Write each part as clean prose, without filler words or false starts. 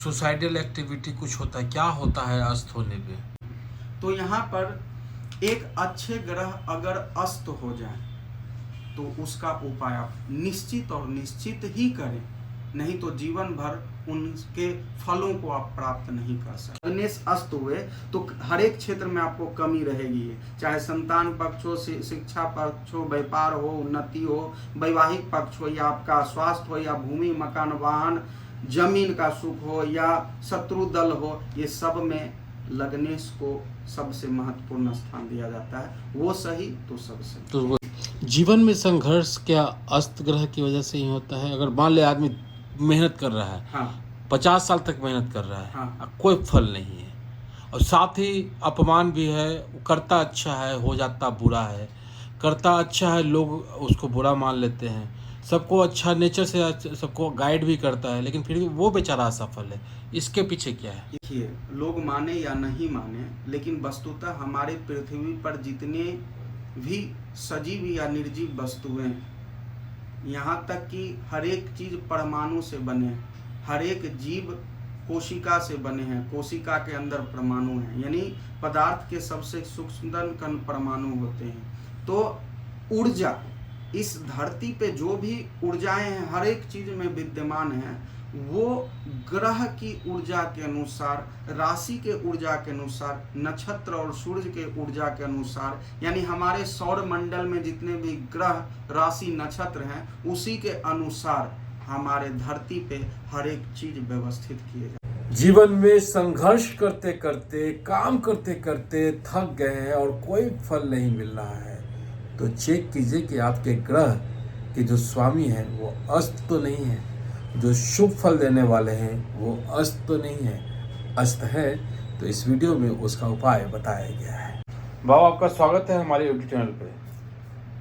Suicidal activity कुछ होता है, क्या होता है अस्त होने पे? तो यहाँ पर एक अच्छे ग्रह अगर अस्त हो जाए तो उसका उपाय आप निश्चित और निश्चित ही करें, नहीं तो जीवन भर उनके फलों को आप प्राप्त नहीं कर सकते। लग्नेश अस्त हुए तो हर एक क्षेत्र में आपको कमी रहेगी, चाहे संतान पक्ष हो, शिक्षा पक्ष हो, व्यापार हो, उन्नति हो, वैवाहिक पक्ष हो, या आपका स्वास्थ्य हो, या भूमि मकान वाहन जमीन का सुख हो, या शत्रु दल हो, ये सब में लग्नेश को सबसे महत्वपूर्ण स्थान दिया जाता है। वो सही तो सब सही। तो जीवन में संघर्ष क्या अस्त ग्रह की वजह से ही होता है? अगर मान ले आदमी मेहनत कर रहा है, हाँ 50 साल तक मेहनत कर रहा है, हाँ कोई फल नहीं है, और साथ ही अपमान भी है, करता अच्छा है हो जाता बुरा है, करता अच्छा है लोग उसको बुरा मान लेते हैं, सबको अच्छा नेचर से सबको गाइड भी करता है, लेकिन फिर भी वो बेचारा असफल है। इसके पीछे क्या है? देखिए, लोग माने या नहीं माने, लेकिन वस्तुतः हमारे पृथ्वी पर जितने भी सजीव या निर्जीव वस्तुएं, यहाँ तक कि हर एक चीज परमाणु से बने, हर एक जीव कोशिका से बने हैं, कोशिका के अंदर परमाणु हैं, यानी पदार्थ के सबसे सूक्ष्म कण परमाणु होते हैं। तो ऊर्जा, इस धरती पे जो भी ऊर्जाएं हैं हर एक चीज में विद्यमान है, वो ग्रह की ऊर्जा के अनुसार, राशि के ऊर्जा के अनुसार, नक्षत्र और सूर्य के ऊर्जा के अनुसार, यानी हमारे सौर मंडल में जितने भी ग्रह राशि नक्षत्र हैं उसी के अनुसार हमारे धरती पे हर एक चीज व्यवस्थित किए जाते हैं। जीवन में संघर्ष करते करते, काम करते करते थक गए हैं और कोई फल नहीं मिल रहा है, तो चेक कीजिए कि आपके ग्रह के जो स्वामी हैं वो अस्त तो नहीं है, जो शुभ फल देने वाले हैं वो अस्त तो नहीं है। अस्त है तो इस वीडियो में उसका उपाय बताया गया है। बाबा, आपका स्वागत है हमारे यूट्यूब चैनल पे।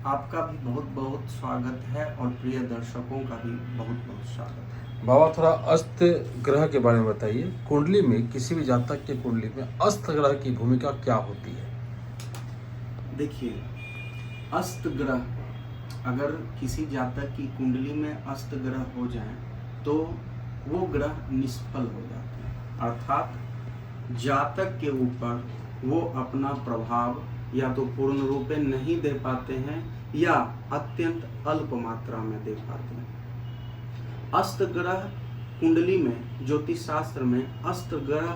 आपका भी बहुत बहुत स्वागत है और प्रिय दर्शकों का भी बहुत बहुत स्वागत है। बाबा, थोड़ा अस्त ग्रह के बारे में बताइए। कुंडली में, किसी भी जातक के कुंडली में अस्त ग्रह की भूमिका क्या होती है? देखिए, अस्त ग्रह अगर किसी जातक की कुंडली में अस्त ग्रह हो जाए तो वो ग्रह निष्फल हो जाते हैं, अर्थात जातक के ऊपर वो अपना प्रभाव या तो पूर्ण रूप में नहीं दे पाते हैं या अत्यंत अल्प मात्रा में दे पाते हैं। अस्त ग्रह कुंडली में, ज्योतिष शास्त्र में अस्त ग्रह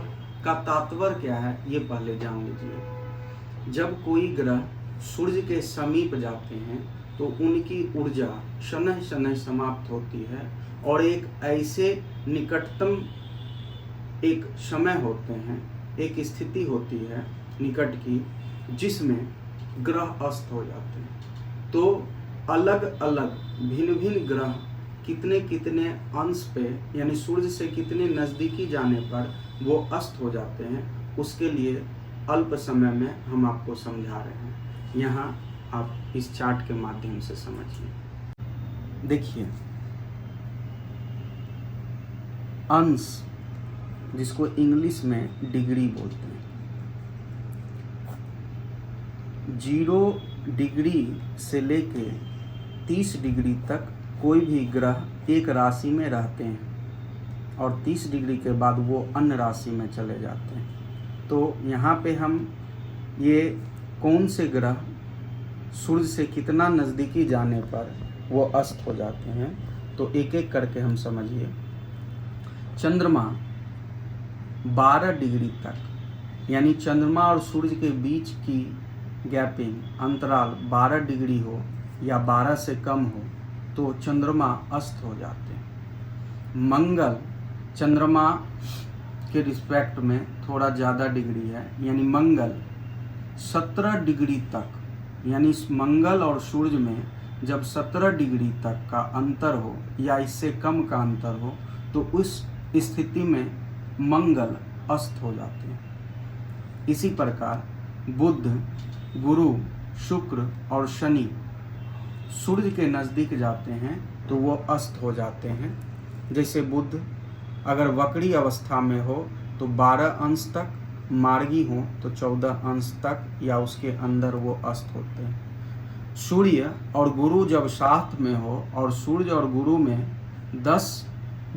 का तात्पर्य क्या है ये पहले जान लीजिए। जब कोई ग्रह सूर्य के समीप जाते हैं तो उनकी ऊर्जा शनह शनह समाप्त होती है और एक ऐसे निकटतम एक समय होते हैं, एक स्थिति होती है निकट की, जिसमें ग्रह अस्त हो जाते हैं। तो अलग अलग भिन्न भिन्न ग्रह कितने कितने अंश पे, यानी सूर्य से कितने नज़दीकी जाने पर वो अस्त हो जाते हैं, उसके लिए अल्प समय में हम आपको समझा रहे हैं। यहाँ आप इस चार्ट के माध्यम से समझिए। देखिए, अंश, जिसको इंग्लिश में डिग्री बोलते हैं, 0 डिग्री से लेके 30 डिग्री तक कोई भी ग्रह एक राशि में रहते हैं और 30 डिग्री के बाद वो अन्य राशि में चले जाते हैं। तो यहाँ पे हम ये कौन से ग्रह सूर्य से कितना नज़दीकी जाने पर वो अस्त हो जाते हैं तो एक एक करके हम समझिए। चंद्रमा 12 डिग्री तक, यानी चंद्रमा और सूर्य के बीच की गैपिंग, अंतराल 12 डिग्री हो या 12 से कम हो तो चंद्रमा अस्त हो जाते हैं। मंगल चंद्रमा के रिस्पेक्ट में थोड़ा ज़्यादा डिग्री है, यानी मंगल 17 डिग्री तक, यानी इस मंगल और सूर्य में जब 17 डिग्री तक का अंतर हो या इससे कम का अंतर हो तो उस स्थिति में मंगल अस्त हो जाते हैं। इसी प्रकार बुध, गुरु, शुक्र और शनि सूर्य के नज़दीक जाते हैं तो वो अस्त हो जाते हैं। जैसे बुध अगर वक्री अवस्था में हो तो 12 अंश तक, मार्गी हो तो 14 अंश तक या उसके अंदर वो अस्त होते हैं। सूर्य और गुरु जब साथ में हो और सूर्य और गुरु में 10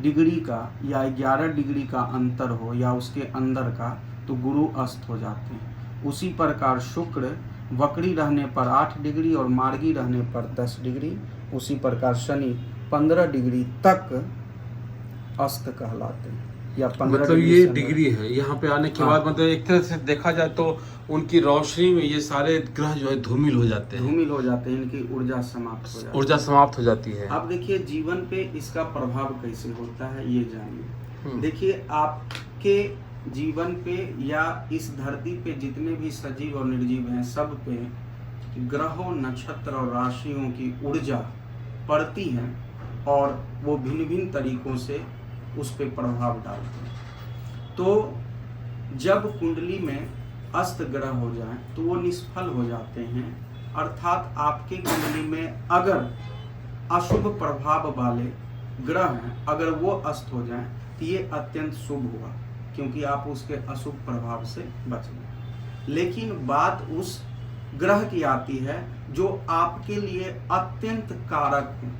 डिग्री का या 11 डिग्री का अंतर हो या उसके अंदर का, तो गुरु अस्त हो जाते हैं। उसी प्रकार शुक्र वक्री रहने पर 8 डिग्री और मार्गी रहने पर 10 डिग्री, उसी प्रकार शनि 15 डिग्री तक अस्त कहलाते हैं या 15 मतलब डिग्री ये से डिग्री है यहाँ पे आने के हाँ। बाद, मतलब एक तरह से देखा जाए तो उनकी रोशनी में ये सारे ग्रह जो है धूमिल हो जाते हैं, धूमिल हो जाते हैं, इनकी ऊर्जा समाप्त हो जाती है। ऊर्जा समाप्त हो जाती है। अब देखिए जीवन पे इसका प्रभाव कैसे होता है ये जानिए। देखिए आपके जीवन पे या इस धरती पे जितने भी सजीव और निर्जीव हैं, सब पे ग्रहों, नक्षत्र और राशियों की ऊर्जा पड़ती है और वो भिन्न भिन्न तरीकों से उस पे प्रभाव डालते हैं। तो जब कुंडली में अस्त ग्रह हो जाए तो वो निष्फल हो जाते हैं, अर्थात आपके कुंडली में अगर अशुभ प्रभाव वाले ग्रह हैं, अगर वो अस्त हो जाएं तो ये अत्यंत शुभ हुआ, क्योंकि आप उसके अशुभ प्रभाव से बच गए। लेकिन बात उस ग्रह की आती है जो आपके लिए अत्यंत कारक है,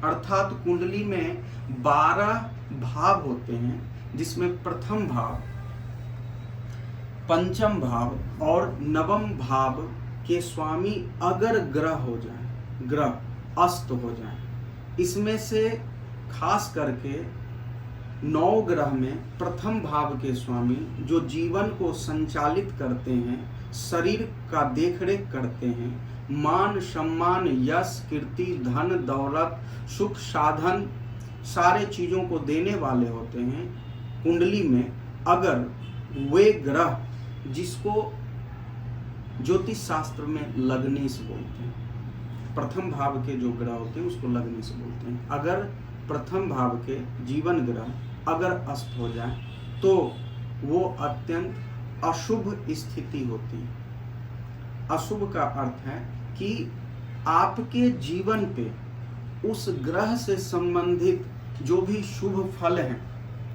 अर्थात कुंडली में 12 भाव होते हैं, जिसमें प्रथम भाव, पंचम भाव और नवम भाव के स्वामी अगर ग्रह हो जाए, ग्रह अस्त हो जाए, इसमें से खास करके 9 ग्रह में प्रथम भाव के स्वामी जो जीवन को संचालित करते हैं, शरीर का देखरेख करते हैं, मान सम्मान, यश, कीर्ति, धन, दौलत, सुख, साधन, सारे चीजों को देने वाले होते हैं। कुंडली में अगर वे ग्रह, जिसको ज्योतिष शास्त्र में लग्नेश बोलते हैं, प्रथम भाव के जो ग्रह होते हैं उसको लग्नेश बोलते हैं, अगर प्रथम भाव के जीवन ग्रह अगर अस्त हो जाए तो वो अत्यंत अशुभ स्थिति होती है। अशुभ का अर्थ है कि आपके जीवन पे उस ग्रह से संबंधित जो भी शुभ फल हैं,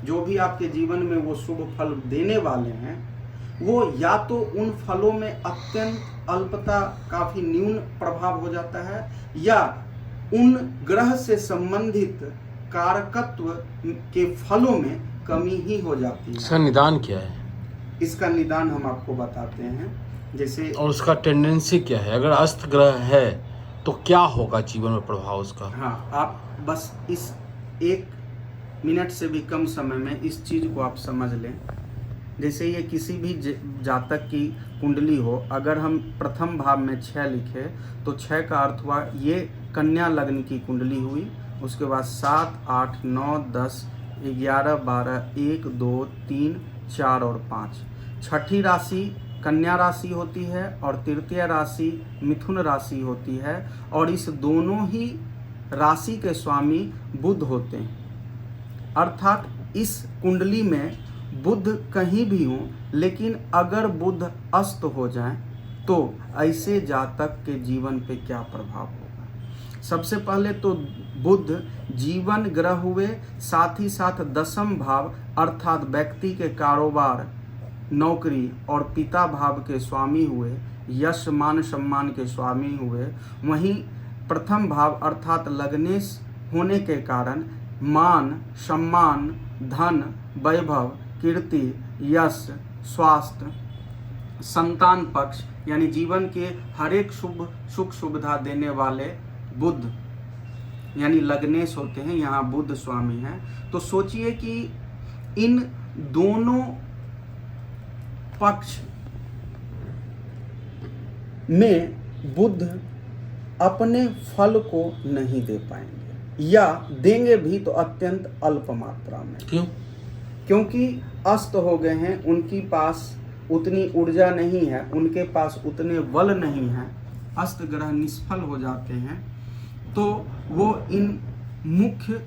जो भी आपके जीवन में वो शुभ फल देने वाले हैं, वो या तो उन फलों में अत्यंत अल्पता, काफी न्यून प्रभाव हो जाता है, या उन ग्रह से संबंधित कारकत्व के फलों में कमी ही हो जाती है। इसका निदान क्या है? इसका निदान हम आपको बताते हैं। जैसे और उसका टेंडेंसी क्या है? अगर अस्त ग्रह है तो क्या होगा जीवन में प्रभाव उसका? हाँ, आप बस इस 1 मिनट से भी कम समय में इस चीज को आप समझ लें। जैसे ये किसी भी जातक की कुंडली हो, अगर हम प्रथम भाव में 6 लिखे तो 6 का अर्थ हुआ ये कन्या लग्न की कुंडली हुई। उसके बाद 7, 8, 9, 10, 11, 12, 1, 2, 3, 4 और 5। छठी राशि कन्या राशि होती है और तृतीय राशि मिथुन राशि होती है, और इस दोनों ही राशि के स्वामी बुध होते हैं। अर्थात इस कुंडली में बुध कहीं भी हो, लेकिन अगर बुध अस्त हो जाए तो ऐसे जातक के जीवन पे क्या प्रभाव होगा। सबसे पहले तो बुध जीवन ग्रह हुए, साथ ही साथ 10म भाव अर्थात व्यक्ति के कारोबार, नौकरी और पिता भाव के स्वामी हुए, यश, मान, सम्मान के स्वामी हुए। वहीं प्रथम भाव अर्थात लग्नेश होने के कारण मान, सम्मान, धन, वैभव, कीर्ति, यश, स्वास्थ्य, संतान पक्ष यानी जीवन के हर एक शुभ सुख सुविधा देने वाले बुध यानी लग्नेश होते हैं। यहाँ बुध स्वामी हैं। तो सोचिए कि इन दोनों पक्ष में बुध अपने फल को नहीं दे पाएंगे, या देंगे भी तो अत्यंत अल्प मात्रा में। क्यों? क्योंकि अस्त हो गए हैं, उनकी पास उतनी ऊर्जा नहीं है, उनके पास उतने बल नहीं है, अस्त ग्रह निष्फल हो जाते हैं। तो वो इन मुख्य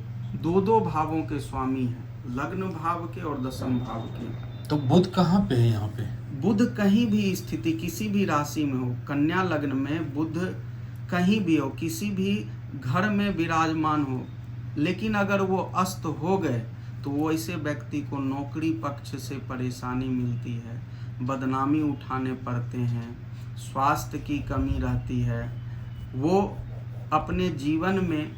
2 भावों के स्वामी हैं, लग्न भाव के और 10म भाव के। तो बुध कहाँ पे है यहाँ पे? बुध कहीं भी स्थिति, किसी भी राशि में हो, कन्या लग्न में बुध कहीं भी हो, किसी भी घर में विराजमान हो, लेकिन अगर वो अस्त हो गए तो वो ऐसे व्यक्ति को नौकरी पक्ष से परेशानी मिलती है, बदनामी उठाने पड़ते हैं, स्वास्थ्य की कमी रहती है, वो अपने जीवन में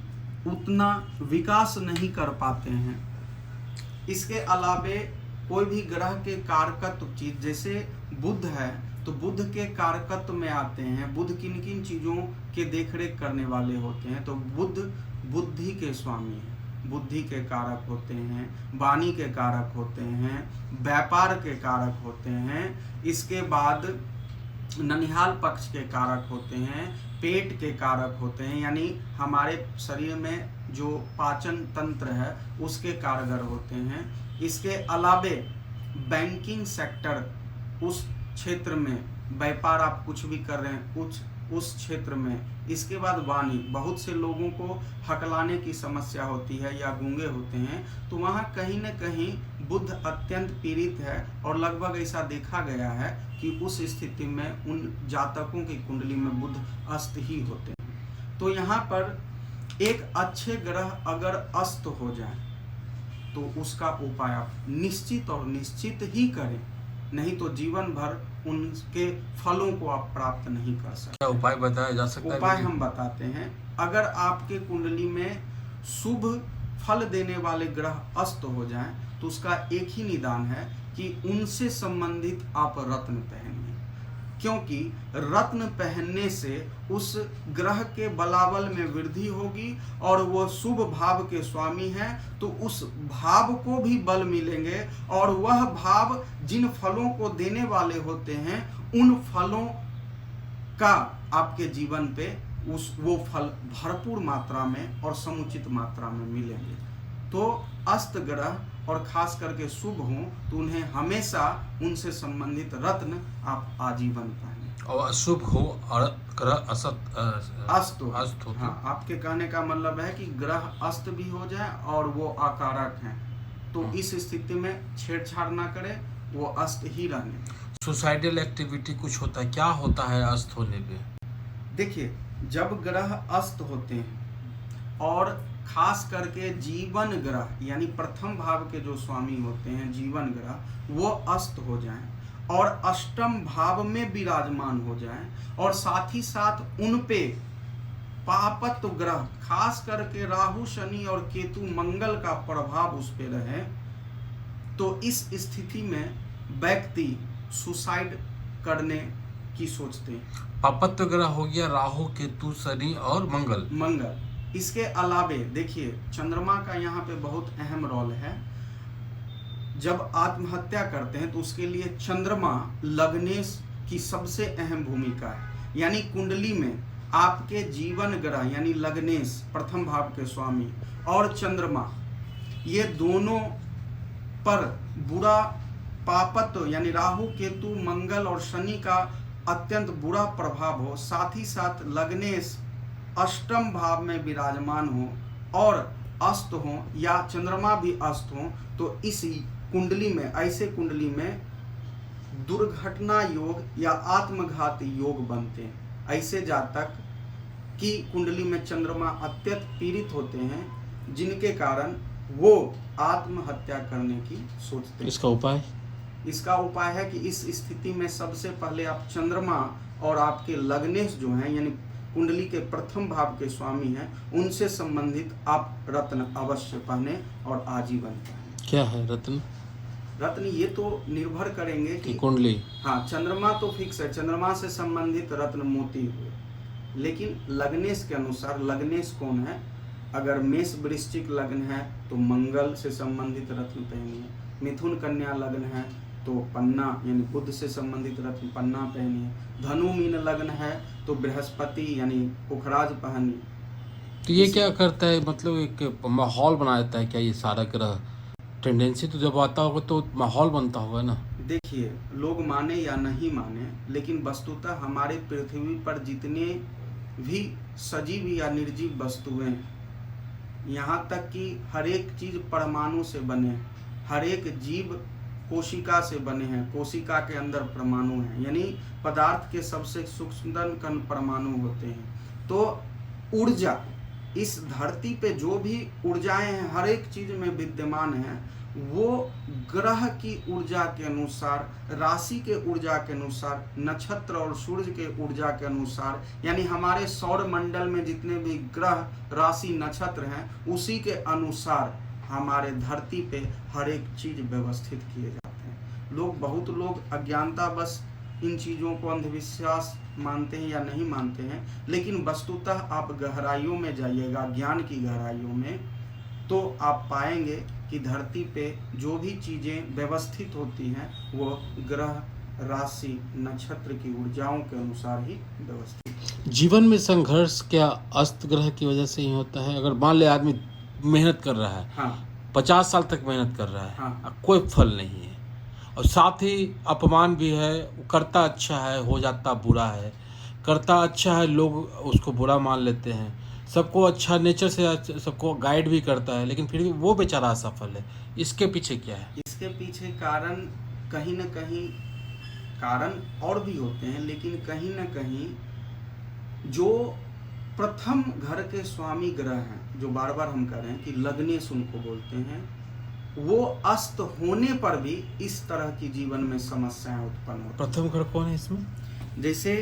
उतना विकास नहीं कर पाते हैं। इसके अलावे कोई भी ग्रह के कारकत्व चीज, जैसे बुध है तो बुध के कारकत्व में आते हैं। बुध किन किन चीजों के देखरेख करने वाले होते हैं? तो बुध बुद्धि के स्वामी हैं, बुद्धि के कारक होते हैं, वाणी के कारक होते हैं, व्यापार के कारक होते हैं। इसके बाद ननिहाल पक्ष के कारक होते हैं, पेट के कारक होते हैं, यानी हमारे शरीर में जो पाचन तंत्र है उसके कारगर होते हैं। इसके अलावे बैंकिंग सेक्टर, उस क्षेत्र में व्यापार आप कुछ भी कर रहे हैं उस क्षेत्र में। इसके बाद वाणी, बहुत से लोगों को हकलाने की समस्या होती है या गूंगे होते हैं, तो वहाँ कहीं न कहीं बुध अत्यंत पीड़ित है और लगभग ऐसा देखा गया है कि उस स्थिति में उन जातकों की कुंडली में बुध अस्त ही होते हैं। तो यहाँ पर एक अच्छे ग्रह अगर अस्त हो जाए तो उसका उपाय आप निश्चित और निश्चित ही करें, नहीं तो जीवन भर उनके फलों को आप प्राप्त नहीं कर सकते। क्या उपाय बताया जा सकता है? उपाय हम बताते हैं। अगर आपके कुंडली में शुभ फल देने वाले ग्रह अस्त हो जाएं तो उसका एक ही निदान है कि उनसे संबंधित आप रत्न पहनिए, क्योंकि रत्न पहनने से उस ग्रह के बलाबल में वृद्धि होगी और वो शुभ भाव के स्वामी हैं, तो उस भाव को भी बल मिलेंगे और वह भाव जिन फलों को देने वाले होते हैं उन फलों का आपके जीवन पे वो फल भरपूर मात्रा में और समुचित मात्रा में मिलेंगे। तो अस्त ग्रह और खास करके शुभ हों तो उन्हें हमेशा उनसे संबंधित रत्न आप आजीवन पहने। और अशुभ हो और ग्रह अस्त हो। हाँ, आपके कहने का मतलब है कि ग्रह अस्त भी हो जाए और वो आकारक हैं, तो इस स्थिति में छेड़छाड़ ना करें, वो अस्त ही रहने। सुसाइडल एक्टिविटी कुछ होता है, क्या होता है अस्त होने पे? देखिए, जब ग्रह अस्त होते हैं और खास करके जीवन ग्रह यानी प्रथम भाव के जो स्वामी होते हैं जीवन ग्रह, वो अस्त हो जाएं और अष्टम भाव में विराजमान हो जाएं और साथ ही साथ उन पे पापत्व ग्रह खास करके राहु, शनि और केतु, मंगल का प्रभाव उस पे रहे, तो इस स्थिति में व्यक्ति सुसाइड करने की सोचते हैं। पापत्व ग्रह हो गया राहु, केतु, शनि और मंगल। इसके अलावे देखिए, चंद्रमा का यहाँ पे बहुत अहम रोल है। जब आत्महत्या करते हैं तो उसके लिए चंद्रमा लग्नेश की सबसे अहम भूमिका है। यानी कुंडली में आपके जीवन ग्रह यानी लग्नेश प्रथम भाव के स्वामी और चंद्रमा, ये दोनों पर बुरा पापत्व यानी राहु, केतु, मंगल और शनि का अत्यंत बुरा प्रभाव हो, साथ ही साथ लग्नेश अष्टम भाव में विराजमान हो और अस्त हो या चंद्रमा भी अस्त हो, तो इस कुंडली में, ऐसे कुंडली में दुर्घटना योग या आत्मघाती योग बनते हैं। ऐसे जातक की कुंडली में चंद्रमा अत्यंत पीड़ित होते हैं, जिनके कारण वो आत्महत्या करने की सोचते हैं। इसका उपाय है कि इस स्थिति में सबसे पहले आप चंद्रमा और आपके लग्नेश जो हैं यानी कुंडली के प्रथम भाव के स्वामी हैं, उनसे संबंधित आप रत्न अवश्य पहने और आजीवन पहने। क्या है रत्न? रत्न ये तो निर्भर करेंगे कि कुंडली, हाँ, चंद्रमा तो फिक्स है, चंद्रमा से संबंधित रत्न मोती हुए, लेकिन लग्नेश के अनुसार लग्नेश कौन है, अगर मेष वृश्चिक लग्न है तो मंगल से संबंधित रत्न पहनिए, मिथुन कन्या लग्न है तो पन्ना यानी बुध से संबंधित रत्न पन्ना पहनिए, धनु मीन लग्न है तो बृहस्पति यानी पुखराज पहनिए। तो ये क्या करता है, मतलब एक माहौल बना देता है क्या ये सारा ग्रह? टेंडेंसी तो जब आता होगा तो माहौल बनता होगा ना। देखिए, लोग माने या नहीं माने, लेकिन वस्तुतः हमारे पृथ्वी पर जितने भी सजीव या निर्जीव वस्तुएं, यहाँ तक कि हर एक चीज परमाणु से बने, हर एक जीव कोशिका से बने हैं, कोशिका के अंदर परमाणु हैं, यानी पदार्थ के सबसे सूक्ष्मतम कण परमाणु होते हैं। तो ऊर्जा, इस धरती पे जो भी ऊर्जाएं हैं हर एक चीज में विद्यमान हैं, वो ग्रह की ऊर्जा के अनुसार, राशि के ऊर्जा के अनुसार, नक्षत्र और सूर्य के ऊर्जा के अनुसार, यानी हमारे सौर मंडल में जितने भी ग्रह, राशि, नक्षत्र हैं उसी के अनुसार हमारे धरती पे हर एक चीज व्यवस्थित किए जाते हैं। बहुत लोग अज्ञानता बस इन चीज़ों को अंधविश्वास मानते हैं या नहीं मानते हैं, लेकिन वस्तुतः आप गहराइयों में जाइएगा, ज्ञान की गहराइयों में, तो आप पाएंगे कि धरती पे जो भी चीज़ें व्यवस्थित होती हैं वो ग्रह, राशि, नक्षत्र की ऊर्जाओं के अनुसार ही व्यवस्थित। जीवन में संघर्ष क्या अस्त ग्रह की वजह से ही होता है? अगर मान ले आदमी मेहनत कर रहा है, हाँ 50 साल तक मेहनत कर रहा है, हाँ कोई फल नहीं है, और साथ ही अपमान भी है, वो करता अच्छा है हो जाता बुरा है, करता अच्छा है लोग उसको बुरा मान लेते हैं, सबको अच्छा नेचर से सबको गाइड भी करता है, लेकिन फिर भी वो बेचारा असफल है। इसके पीछे क्या है? इसके पीछे कारण कहीं न कहीं, कारण और भी होते हैं, लेकिन कहीं न कहीं जो प्रथम घर के स्वामी ग्रह हैं, जो बार बार हम कह रहे हैं कि लग्नेश उनको बोलते हैं, वो अस्त होने पर भी इस तरह की जीवन में समस्याएं उत्पन्न होती हैं। प्रथम घर कौन है इसमें? जैसे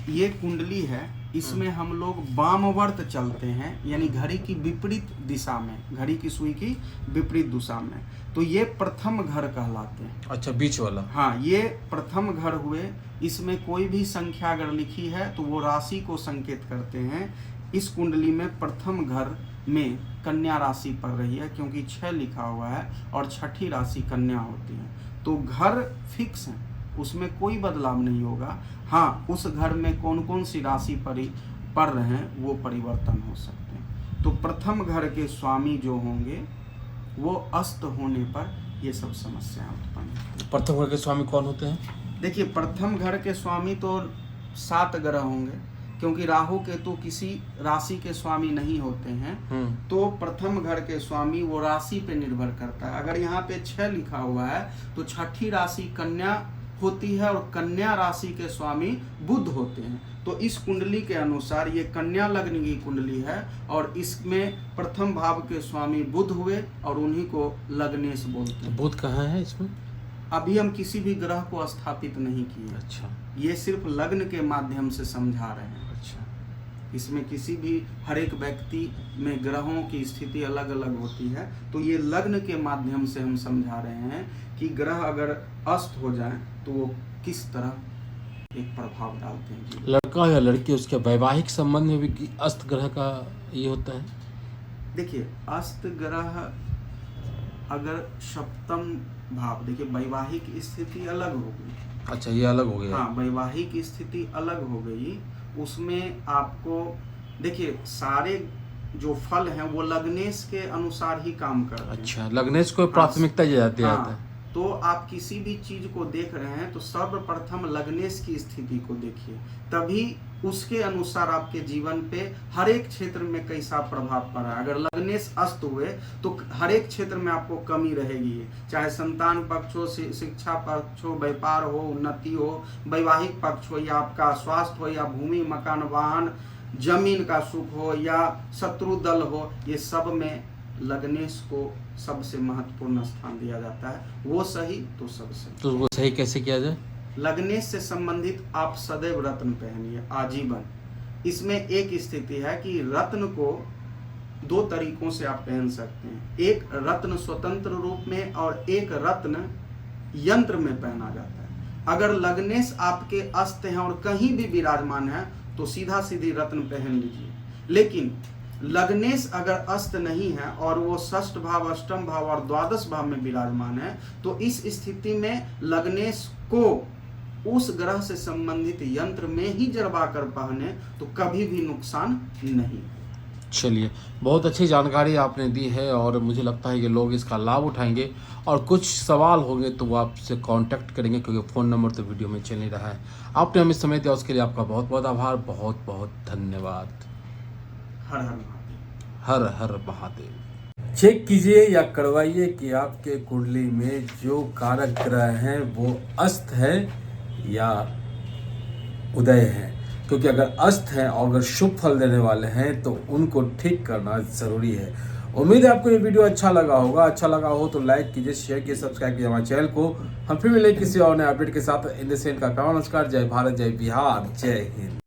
ये कुंडली है, इसमें हम लोग वामवर्त चलते हैं, यानी घड़ी की विपरीत दिशा में, घड़ी की सुई की विपरीत दिशा में, तो ये प्रथम घर कहलाते हैं। अच्छा, बीच वाला। हाँ, ये प्रथम घर हुए। इसमें कोई भी संख्या अगर लिखी है तो वो राशि को संकेत करते हैं। इस कुंडली में प्रथम घर में कन्या राशि पड़ रही है, क्योंकि 6 लिखा हुआ है और छठी राशि कन्या होती है, तो घर फिक्स है, उसमें कोई बदलाव नहीं होगा। हाँ, उस घर में कौन कौन सी राशि पड़ रहे हैं वो परिवर्तन हो सकते हैं। तो प्रथम घर के स्वामी जो होंगे वो अस्त होने पर ये सब समस्याएं उत्पन्न। प्रथम घर के स्वामी कौन होते हैं? देखिए, प्रथम घर के स्वामी तो 7 ग्रह होंगे, क्योंकि राहु केतु किसी राशि के स्वामी नहीं होते हैं, तो प्रथम घर के स्वामी वो राशि पे निर्भर करता है। अगर यहाँ पे 6 लिखा हुआ है तो छठी राशि कन्या होती है और कन्या राशि के स्वामी बुध होते हैं। तो इस कुंडली के अनुसार ये कन्या लग्न की कुंडली है और इसमें प्रथम भाव के स्वामी बुध हुए और उन्हीं को लग्नेश बोलते हैं। बुध कहाँ है इसमें? अभी हम किसी भी ग्रह को स्थापित नहीं किए। अच्छा, ये सिर्फ लग्न के माध्यम से समझा रहे हैं। अच्छा, इसमें किसी भी, हर एक व्यक्ति में ग्रहों की स्थिति अलग अलग होती है, तो ये लग्न के माध्यम से हम समझा रहे हैं कि ग्रह अगर अस्त हो जाए तो वो किस तरह एक प्रभाव डालते हैं जीवन। लड़का या लड़की उसके वैवाहिक संबंध में भी अस्त ग्रह का ये होता है? देखिए, अस्त ग्रह अगर सप्तम भाव, देखिए वैवाहिक स्थिति अलग हो गई। अच्छा, ये अलग हो गया। हाँ, वैवाहिक स्थिति अलग हो गई। उसमें आपको देखिए, सारे जो फल हैं वो लग्नेश के अनुसार ही काम करते हैं। अच्छा, लग्नेश को प्राथमिकता दिया जाता है। तो आप किसी भी चीज को देख रहे हैं तो सर्वप्रथम लग्नेश की स्थिति को देखिए, तभी उसके अनुसार आपके जीवन पे हर एक क्षेत्र में कैसा प्रभाव पड़ा। अगर लग्नेश अस्त हुए तो हर एक क्षेत्र में आपको कमी रहेगी, चाहे संतान पक्ष हो, शिक्षा पक्ष हो, व्यापार हो, उन्नति हो, वैवाहिक पक्ष हो, या आपका स्वास्थ्य हो, या भूमि, मकान, वाहन, जमीन का सुख हो, या शत्रु दल हो, ये सब में लग्नेश को सबसे महत्वपूर्ण स्थान दिया जाता है। वो सही तो सब सही। तो वो सही कैसे किया जाए? लग्नेश से संबंधित आप सदैव रत्न पहनिए आजीवन। इसमें एक स्थिति है कि रत्न को 2 तरीकों से आप पहन सकते हैं। एक रत्न स्वतंत्र रूप में और एक रत्न यंत्र में पहना जाता है। अगर लग्नेश आपके अस्त हैं और कहीं भी विराजमान है तो सीधा सीधी रत्न पहन लीजिए। लेकिन लग्नेश अगर अस्त नहीं है और वो षष्ठ भाव, अष्टम भाव और द्वादश भाव में विराजमान है, तो इस स्थिति में लग्नेश को उस ग्रह से संबंधित यंत्र में ही जरवा कर पहने तो कभी भी नुकसान नहीं। चलिए, बहुत अच्छी जानकारी आपने दी है और मुझे लगता है कि लोग इसका लाभ उठाएंगे और कुछ सवाल होंगे तो वो आपसे कांटेक्ट करेंगे, क्योंकि फ़ोन नंबर तो वीडियो में चल नहीं रहा है। आपने हमें समय दिया उसके लिए आपका बहुत बहुत आभार, बहुत बहुत धन्यवाद। हर हर महादेव। हर हर महादेव। चेक कीजिए या करवाइए कि आपके कुंडली में जो कारक ग्रह हैं वो अस्त है या उदय है, क्योंकि अगर अस्त हैं और अगर शुभ फल देने वाले हैं तो उनको ठीक करना ज़रूरी है। उम्मीद है आपको ये वीडियो अच्छा लगा होगा। अच्छा लगा हो तो लाइक कीजिए, शेयर कीजिए, सब्सक्राइब कीजिए हमारे चैनल को। हम फिर मिलेंगे किसी और नए अपडेट के साथ। इन द सेंट का नमस्कार। जय भारत, जय बिहार, जय हिंद।